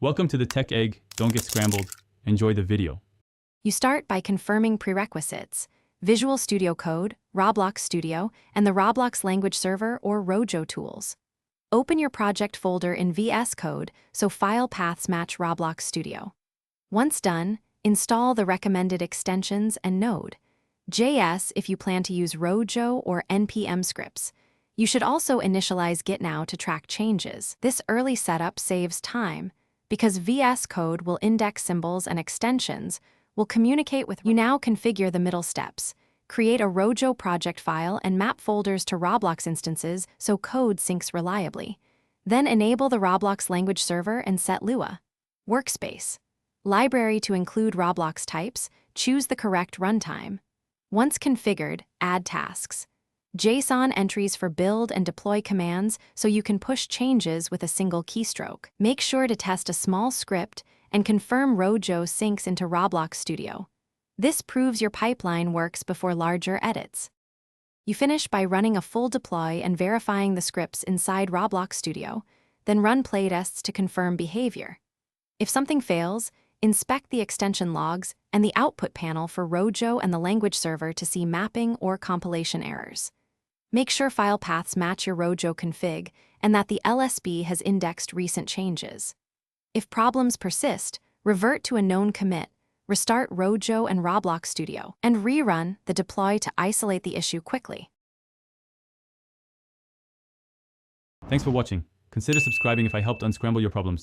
Welcome to the Tech Egg. Don't get scrambled. Enjoy the video. You start by confirming prerequisites: Visual Studio Code, Roblox Studio, and the Roblox language server or Rojo tools. Open your project folder in VS Code so file paths match Roblox Studio. Once done, install the recommended extensions and Node.js if you plan to use Rojo or NPM scripts. You should also initialize Git now to track changes. This early setup saves time because VS Code will index symbols and extensions will communicate with. You now configure the middle steps. Create a Rojo project file and map folders to Roblox instances so code syncs reliably. Then enable the Roblox language server and set Lua. Workspace. Library to include Roblox types, choose the correct runtime. Once configured, add tasks. JSON entries for build and deploy commands so you can push changes with a single keystroke. Make sure to test a small script and confirm Rojo syncs into Roblox Studio. This proves your pipeline works before larger edits. You finish by running a full deploy and verifying the scripts inside Roblox Studio, then run playtests to confirm behavior. If something fails, inspect the extension logs and the output panel for Rojo and the language server to see mapping or compilation errors. Make sure file paths match your Rojo config and that the LSB has indexed recent changes. If problems persist, revert to a known commit, restart Rojo and Roblox Studio, and rerun the deploy to isolate the issue quickly. Thanks for watching. Consider subscribing if I helped unscramble your problems.